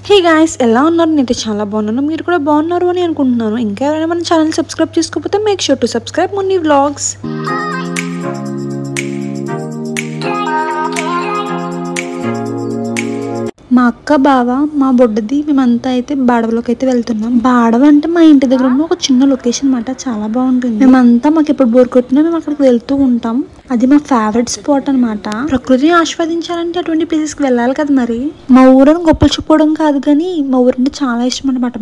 Hey guys, ఎలా ఉన్నారు? నేనైతే చాలా బాగున్నాను. మీరు కూడా బాగున్నారు అని అనుకుంటున్నాను. ఇంకా ఎవరైనా మన ఛానల్ సబ్స్క్రైబ్ చేసుకోకపోతే make sure to subscribe Munni vlogs. మా అక్క బావ మా బొడ్డది మేమంతా అయితే బాడవలోకి అయితే వెళ్తున్నాం. బాడవ అంటే మా ఇంటి దగ్గర ఉన్న ఒక చిన్న లొకేషన్ అన్నమాట. చాలా బాగుంటుంది. మేమంతా మాకు ఎప్పుడు బోర్ కొట్టినా మేము అక్కడికి వెళ్తూ ఉంటాం. అది మా ఫేవరెట్ స్పాట్ అనమాట. ప్రకృతిని ఆస్వాదించాలంటే అటువంటి ప్లేసెస్ కి వెళ్ళాలి కదా. మరి మా ఊరని గొప్పలు చెప్పుకోవడం కాదు కానీ మా ఊరంటే చాలా ఇష్టం అనమాట.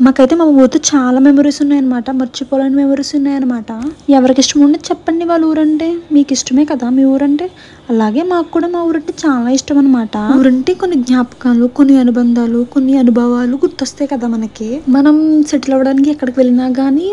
మాకైతే మా ఊరితో చాలా మెమరీస్ ఉన్నాయన్నమాట. మర్చిపోలేని మెమరీస్ ఉన్నాయన్నమాట. ఎవరికి ఇష్టం ఉండదు చెప్పండి వాళ్ళ ఊరంటే? మీకు ఇష్టమే కదా మీ ఊరంటే. అలాగే మాకు కూడా మా ఊరంటే చాలా ఇష్టం అనమాట. ఊరంటే కొన్ని జ్ఞాపకాలు, కొన్ని అనుబంధాలు, కొన్ని అనుభవాలు గుర్తొస్తాయి కదా మనకి. మనం సెటిల్ అవ్వడానికి ఎక్కడికి వెళ్ళినా గానీ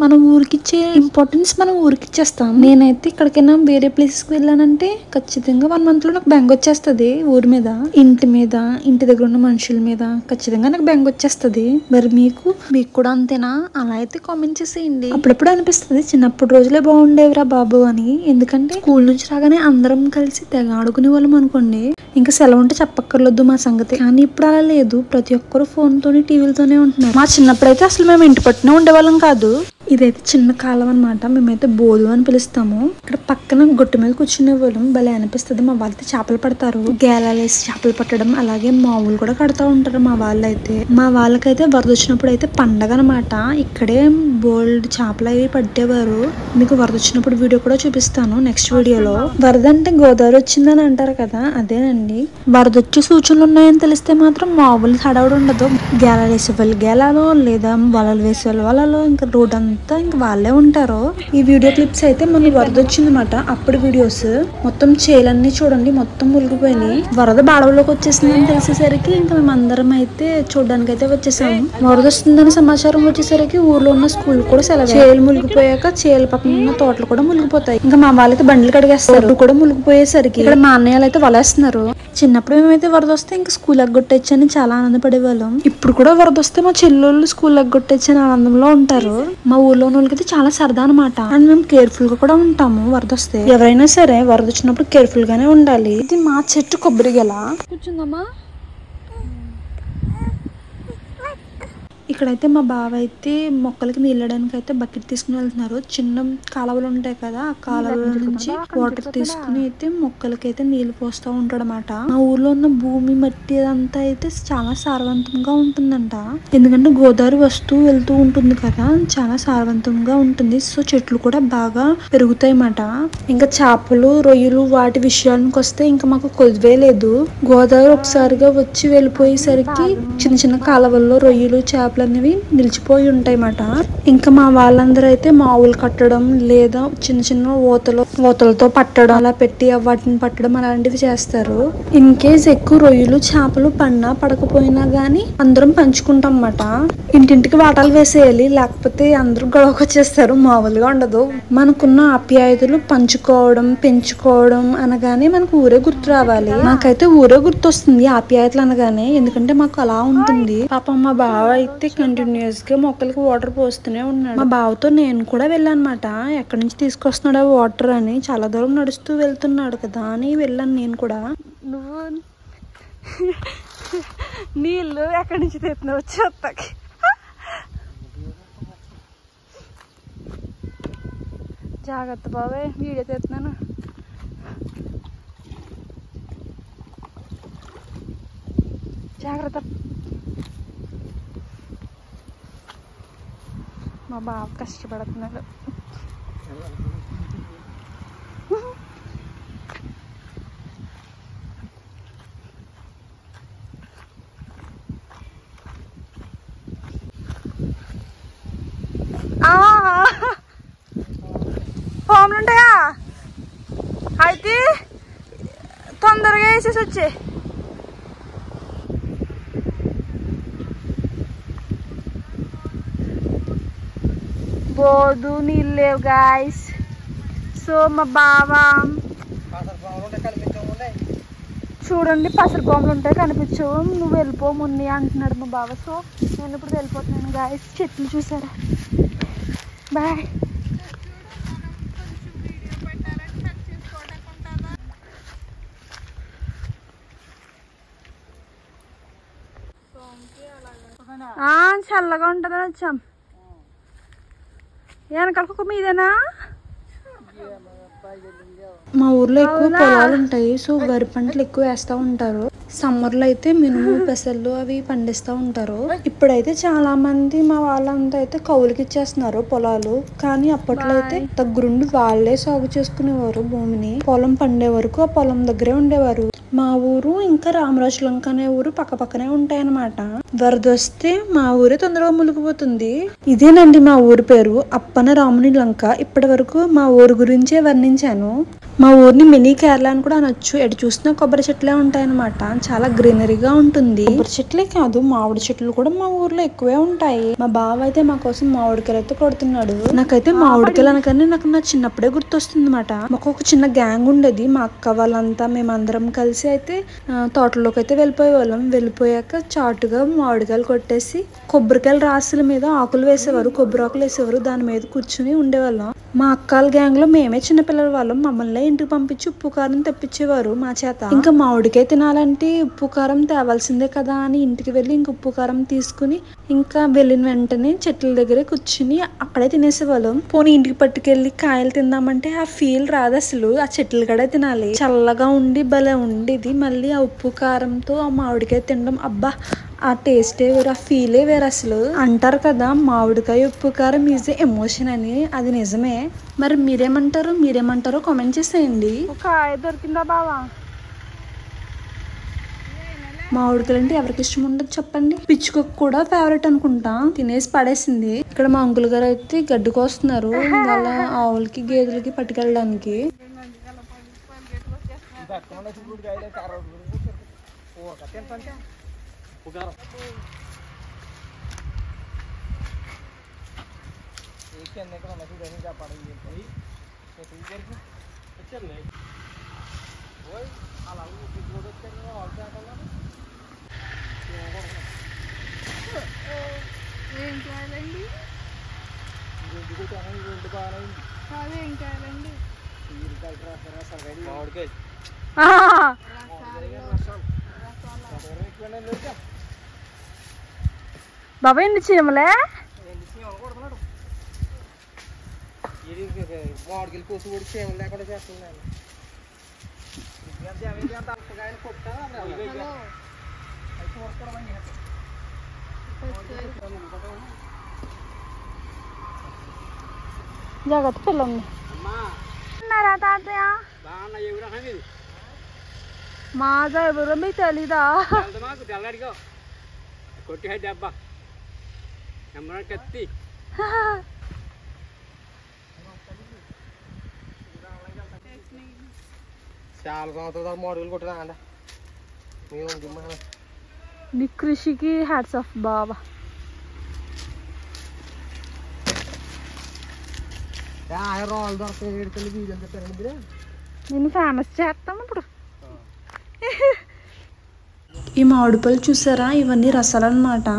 మన ఊరికి ఇచ్చే ఇంపార్టెన్స్ మనం ఊరికి ఇచ్చేస్తాం. నేనైతే ఎక్కడికైనా వేరే ప్లేసెస్ కి వెళ్ళానంటే ఖచ్చితంగా 1 month లో నాకు బెంగ వచ్చేస్తుంది. ఊరి మీద, ఇంటి మీద, ఇంటి దగ్గర ఉన్న మనుషుల మీద ఖచ్చితంగా నాకు బెంగ వచ్చేస్తుంది. మరి మీకు కూడా అంతేనా? అలా అయితే కామెంట్ చేసేయండి. అప్పుడప్పుడు అనిపిస్తుంది చిన్నప్పుడు రోజులే బాగుండేవిరా బాబు అని. ఎందుకంటే స్కూల్ నుంచి రాగానే అందరం కలిసి తెగ ఆడుకునే వాళ్ళం అనుకోండి. ఇంకా సెలవు ఉంటే చెప్పక్కర్లేదు మా సంగతి. కానీ ఇప్పుడు అలా లేదు. ప్రతి ఒక్కరు ఫోన్ తోని, టీవీలతోనే ఉంటున్నారు. మా చిన్నప్పుడు అయితే అసలు మేము ఇంటి పట్టునే ఉండేవాళ్ళం కాదు. ఇదైతే చిన్న కాలం అనమాట. మేమైతే బోలు అని పిలుస్తాము. ఇక్కడ పక్కన గొట్టు మీద కూర్చునే వాళ్ళం. భలే అనిపిస్తుంది. మా వాళ్ళైతే చేపలు పడతారు. గేలాలు వేసి చేపలు పట్టడం, అలాగే మామూలు కూడా కడతా ఉంటారు మా వాళ్ళైతే. మా వాళ్ళకైతే వరద వచ్చినప్పుడు అయితే పండగ అనమాట. ఇక్కడే బోల్డ్ చేపలు అవి పట్టేవారు. మీకు వరద వచ్చినప్పుడు వీడియో కూడా చూపిస్తాను నెక్స్ట్ వీడియోలో. వరద అంటే గోదావరి వచ్చిందని అంటారు కదా, అదేనండి. వరద వచ్చే సూచనలు ఉన్నాయని తెలిస్తే మాత్రం మామూలు హడావుడు ఉండదు. గేలాలు వేసే వాళ్ళు గేలాలు, లేదా వలలు వేసే వాళ్ళు వలలు, ఇంకా రోడ్ అంతా ఇంకా వాళ్ళే ఉంటారు. ఈ వీడియో క్లిప్స్ అయితే మొన్న వరద వచ్చిందన్నమాట. అప్పుడు వీడియోస్ మొత్తం చేలన్నీ చూడండి మొత్తం మునిగిపోయినాయి. వరద బాడవలోకి వచ్చేసిందని తెలిసేసరికి ఇంకా మేము అందరం అయితే చూడడానికి అయితే వచ్చేసాము. వరద వస్తుందని సమాచారం వచ్చేసరికి ఊర్లో ఉన్న స్కూల్ కూడా సెలవు. చేలు మునిగిపోయాక చేల పక్కన ఉన్న తోటలు కూడా మునిగిపోతాయి. ఇంకా మా వాళ్ళైతే బండ్లు కడిగేస్తారు. కూడా మునిగిపోయేసరికి ఇక్కడ మా అన్నయ్యలు అయితే వలేస్తున్నారు. చిన్నప్పుడు మేమైతే వరద వస్తే ఇంకా స్కూల్ ఎగ్గొట్టచ్చు అని చాలా ఆనందపడే వాళ్ళం. ఇప్పుడు కూడా వరద వస్తే మా చెల్లెళ్ళు స్కూల్ ఎగ్గొట్టచ్చు అని ఆనందంలో ఉంటారు. మా ఊర్లో వాళ్ళకైతే చాలా సరదా అనమాట. అండ్ మేము కేర్ఫుల్ గా కూడా ఉంటాము. వరద వస్తే ఎవరైనా సరే వరద వచ్చినప్పుడు కేర్ఫుల్ గానే ఉండాలి. ఇది మా చెట్టు కొబ్బరి గెల. కూర్చుందమ్మా. ఇక్కడైతే మా బావ అయితే మొక్కలకి నీళ్ళడానికి అయితే బకెట్ తీసుకుని వెళ్తున్నారు. చిన్న కాలువలు ఉంటాయి కదా, ఆ కాలువల నుంచి వాటర్ తీసుకుని అయితే మొక్కలకైతే నీళ్లు పోస్తూ ఉంటాడు అనమాట. మా ఊర్లో ఉన్న భూమి మట్టి అదంతా అయితే చాలా సారవంతంగా ఉంటుందంట. ఎందుకంటే గోదావరి వస్తూ వెళ్తూ ఉంటుంది కదా, చాలా సారవంతంగా ఉంటుంది. సో చెట్లు కూడా బాగా పెరుగుతాయి అన్నమాట. ఇంకా చేపలు, రొయ్యలు వాటి విషయానికి వస్తే ఇంకా మాకు కొద్దివే లేదు. గోదావరి ఒకసారిగా వచ్చి వెళ్ళిపోయేసరికి చిన్న చిన్న కాలువల్లో రొయ్యలు, చేపలు అనేవి నిలిచిపోయి ఉంటాయి అన్నమాట. ఇంకా మా వాళ్ళందరూ అయితే మావులు కట్టడం, లేదా చిన్న చిన్న ఊతలతో పట్టడం, అలా పెట్టి వాటిని పట్టడం అలాంటివి చేస్తారు. ఇన్ కేస్ ఎక్కువ రొయ్యలు, చేపలు పడినా పడకపోయినా గానీ అందరం పంచుకుంటాం అన్నమాట. ఇంటింటికి వాటాలు వేసేయాలి, లేకపోతే అందరూ గొడవకు వచ్చేస్తారు. మామూలుగా ఉండదు. మనకున్న ఆప్యాయతలు పంచుకోవడం, పెంచుకోవడం అనగానే మనకు ఊరే గుర్తు రావాలి. నాకైతే ఊరే గుర్తొస్తుంది ఆప్యాయతలు అనగానే. ఎందుకంటే మాకు అలా ఉంటుంది. పాపం మా బావ అయితే కంటిన్యూస్ గా మొక్కలకి వాటర్ పోస్తూనే ఉన్నాడు. మా బావతో నేను కూడా వెళ్ళానమాట. ఎక్కడి నుంచి తీసుకొస్తున్నాడు వాటర్ అని. చాలా దూరం నడుస్తూ వెళ్తున్నాడు కదా అని వెళ్ళాను నేను కూడా. నువ్వు నీళ్ళు ఎక్కడి నుంచి తెస్తున్నావు? చెత్తకి జాగ్రత్త బాబాయ్, వీడియో తెస్తున్నాను. జాగ్రత్త. మా బావ కష్టపడుతున్నాడు. పాములు ఉంటాయా? అయితే తొందరగా వేసేసి వచ్చే. బోదు నీళ్ళు లేవు గాయస్. సో మా బావ చూడండి పసరు పాములు ఉంటాయి కనిపించవు, నువ్వు వెళ్ళిపో మున్ని అంటున్నాడు మా బావ. సో నేను ఇప్పుడు వెళ్ళిపోతున్నాను గాయస్. చెట్లు చూసారా? బాయ్. చల్లగా ఉంటుందని వచ్చాం. వెనకాలకు మీదేనా? మా ఊర్లో ఎక్కువ పొలాలు ఉంటాయి, సో వరి పంటలు ఎక్కువ వేస్తూ ఉంటారు. సమ్మర్ లో అయితే మినుము పెసళ్ళు అవి పండిస్తూ ఉంటారు. ఇప్పుడైతే చాలా మంది మా వాళ్ళంతా అయితే కౌలుకి ఇచ్చేస్తున్నారు పొలాలు. కానీ అప్పట్లో అయితే దగ్గరుండి వాళ్ళే సాగు చేసుకునేవారు భూమిని. పొలం పండే వరకు ఆ పొలం దగ్గరే ఉండేవారు. మా ఊరు ఇంకా రామరాజులంక అనే ఊరు పక్క పక్కనే ఉంటాయన్నమాట. వరద వస్తే మా ఊరే తొందరగా మునిగిపోతుంది. ఇదేనండి మా ఊరి పేరు, అప్పన రాముని లంక. ఇప్పటి వరకు మా ఊరు గురించే వర్ణించాను. మా ఊరిని మినీ కేరళ అని కూడా అనొచ్చు. ఎటు చూసినా కొబ్బరి చెట్లే ఉంటాయన్నమాట. చాలా గ్రీనరీగా ఉంటుంది. కొబ్బరి చెట్లే కాదు, మామిడి చెట్లు కూడా మా ఊర్లో ఎక్కువే ఉంటాయి. మా బావ అయితే మా కోసం మామిడికాయలు అయితే కొడుతున్నాడు. నాకైతే మామిడికాయలు అనగానే నాకు నా చిన్నప్పుడే గుర్తొస్తుంది అనమాట. మాకు ఒక చిన్న గ్యాంగ్ ఉండేది. మా అక్క వాళ్ళంతా మేమందరం కలిసి అయితే తోటలోకి అయితే వెళ్ళిపోయే వాళ్ళం. వెళ్ళిపోయాక చాటుగా మామిడికాయలు కొట్టేసి కొబ్బరికాయల రాసుల మీద ఆకులు వేసేవారు, కొబ్బరి ఆకులు వేసేవారు. దాని మీద కూర్చుని ఉండేవాళ్ళం. మా అక్కల గ్యాంగ్ లో మేమే చిన్నపిల్లల వాళ్ళం. మమ్మల్ని ఇంటికి పంపించి ఉప్పు కారం తెప్పించేవారు మా చేత. ఇంకా మామిడికాయ తినాలంటే ఉప్పు కారం తేవాల్సిందే కదా అని ఇంటికి వెళ్ళి ఇంక ఉప్పు కారం తీసుకుని ఇంకా వెళ్ళిన వెంటనే చెట్ల దగ్గరే కూర్చుని అక్కడే తినేసేవాళ్ళం. పోనీ ఇంటికి పట్టుకెళ్ళి కాయలు తిందామంటే ఆ ఫీల్ రాదు అసలు. ఆ చెట్లు కడే తినాలి. చల్లగా ఉండి భలే ఉండేది. మళ్ళీ ఆ ఉప్పు కారంతో ఆ మామిడికాయ తినడం, అబ్బా ఆ టేస్టే వేరు, ఆ ఫీలే వేరు అసలు. అంటారు కదా మామిడికాయ ఉప్పు కారం ఈజ్ ఎమోషన్ అని, అది నిజమే. మరి మీరేమంటారో కామెంట్ చేసేయండి. ఒక కాయ దొరికిందా బావా? మామిడికాయలు అంటే ఎవరికి ఇష్టం ఉండదు చెప్పండి. పిచ్చుకకు కూడా ఫేవరెట్ అనుకుంటా, తినేసి పడేసింది. ఇక్కడ మా అంకుల్ గారు అయితే గడ్డి కోస్తున్నారు వాళ్ళ ఆవులకి గేదెలకి పట్టుకెళ్ళడానికి. బాబా ఎన్ని చీమలే మామిడికి కోసి కూడా చీమలు లేకుండా చేస్తున్నాను. జాగ్రత్త పిల్లలు తాతయ్య. మాదా ఎవరో మీకు తెలీదా? కొట్టి డబ్బా కత్తి చాలా సంవత్సరాలు మోడలు కొట్టినా నీ కృషికి హ్యాట్స్ ఆఫ్ బాబా. నేను ఫేమస్ చేస్తాను ఇప్పుడు. ఈ మామిడిపళ్ళు చూసారా, ఇవన్నీ రసాలు అన్నమాట.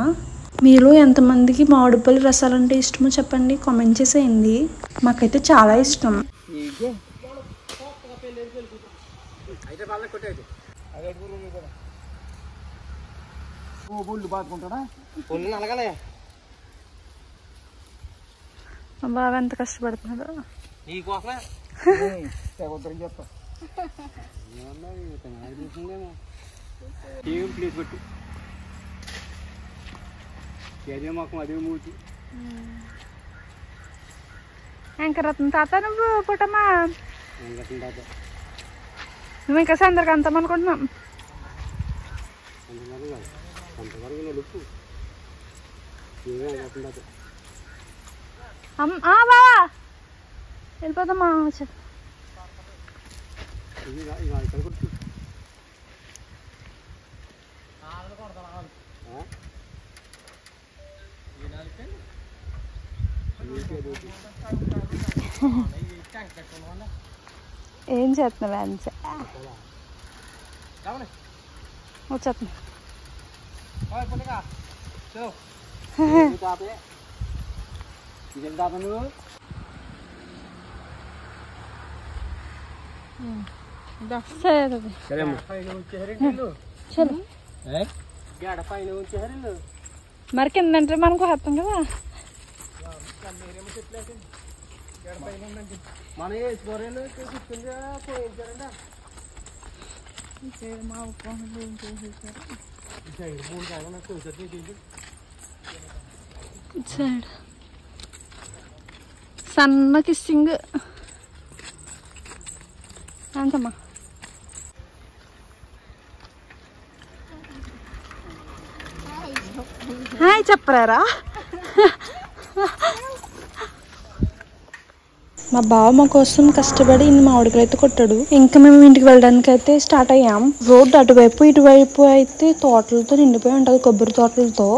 మీరు ఎంతమందికి మామిడిపళ్ళు రసాలు అంటే ఇష్టమో చెప్పండి, కామెంట్ చేసేయండి. మాకైతే చాలా ఇష్టం. బాగా ఎంత కష్టపడుతున్నాడు వెంకరత్న తాత. నువ్వు పుట్టమ్మా, నువ్వు ఇంకా సందరికి అంతాం అనుకుంటున్నాం. బావా వెళ్ళిపోతామా? ఏం చేస్తున్నావు? అంతే వచ్చేస్తున్నా. చలో మరి కిందంటే మనకు వస్తాం కదా. సన్న కిస్సింగ్ అంతమ్మా. హాయ్ చెప్పరారా. మా బావ మా కోసం కష్టపడి ఇన్ని మామిడికాయలు అయితే కొట్టాడు. ఇంకా మేము ఇంటికి వెళ్ళడానికి అయితే స్టార్ట్ అయ్యాం. రోడ్డు అటువైపు ఇటువైపు అయితే తోటలతో నిండిపోయి ఉంటది, కొబ్బరి తోటలతో.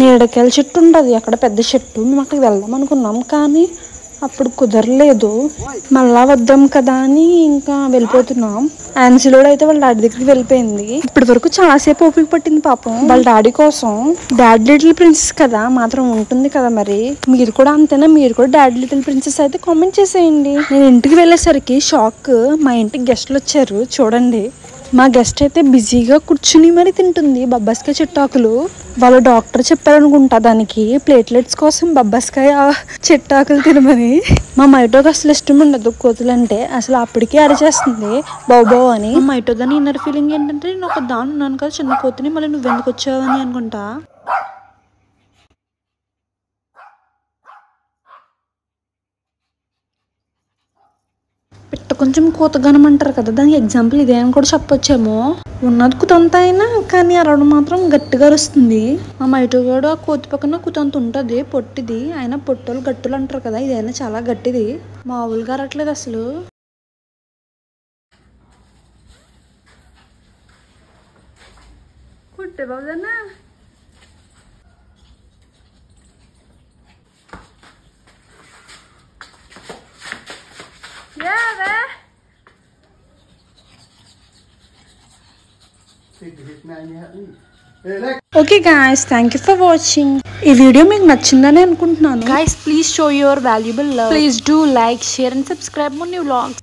నీడకాయల చెట్టు ఉంటది అక్కడ, పెద్ద చెట్టు. మేము అక్కడికి వెళ్దాం అనుకున్నాం కానీ అప్పుడు కుదరలేదు. మళ్ళా వద్దాం కదా అని ఇంకా వెళ్ళిపోతున్నాం. ఆన్సిలోడ్ అయితే వాళ్ళ డాడీ దగ్గరికి వెళ్ళిపోయింది. ఇప్పటి వరకు చాలాసేపు ఓపిక పట్టింది పాపం వాళ్ళ డాడీ కోసం. డాడీ లిటిల్ ప్రిన్సెస్ కదా, మాత్రం ఉంటుంది కదా. మరి మీరు కూడా అంతేనా? మీరు కూడా డాడీ లిటిల్ ప్రిన్సెస్ అయితే కామెంట్ చేసేయండి. నేను ఇంటికి వెళ్ళేసరికి షాక్, మా ఇంటికి గెస్ట్లు వచ్చారు. చూడండి, మా గెస్ట్ అయితే బిజీగా కూర్చుని మరి తింటుంది బబ్బాస్కాయ చెట్టాకులు. వాళ్ళ డాక్టర్ చెప్పారనుకుంటా దానికి ప్లేట్లెట్స్ కోసం బబ్బాస్కాయ చెట్టాకులు తినమని. మా మైటోకి అసలు ఇష్టం ఉండదు కోతులు అంటే. అసలు అప్పటికే అరిచేస్తుంది బావు అని. మా మైటో దాని ఇన్నర్ ఫీలింగ్ ఏంటంటే నేను ఒక దాని ఉన్నాను కదా చిన్న కోతిని, మళ్ళీ నువ్వు ఎందుకు వచ్చావని అనుకుంటా. పిట్ట కొంచెం కూతగానం అంటారు కదా, దానికి ఎగ్జాంపుల్ ఇదే అని కూడా చెప్పొచ్చేమో. ఉన్నది కుతంత అయినా కానీ అరవడం మాత్రం గట్టిగా అరుస్తుంది. మా మైటోగాడు ఆ కోతి పక్కన కుతంత ఉంటుంది పొట్టిది. అయినా పొట్టోలు గట్టులు అంటారు కదా, ఇదైనా చాలా గట్టిది. మామూలుగా అరట్లేదు అసలు. కుట్టే బాబుదన్నా. Okay guys, thank you for watching. ఈ వీడియో మీకు నచ్చిందని అనుకుంటున్నాను. Guys, please show your valuable love. Please do like, share and subscribe more new vlogs.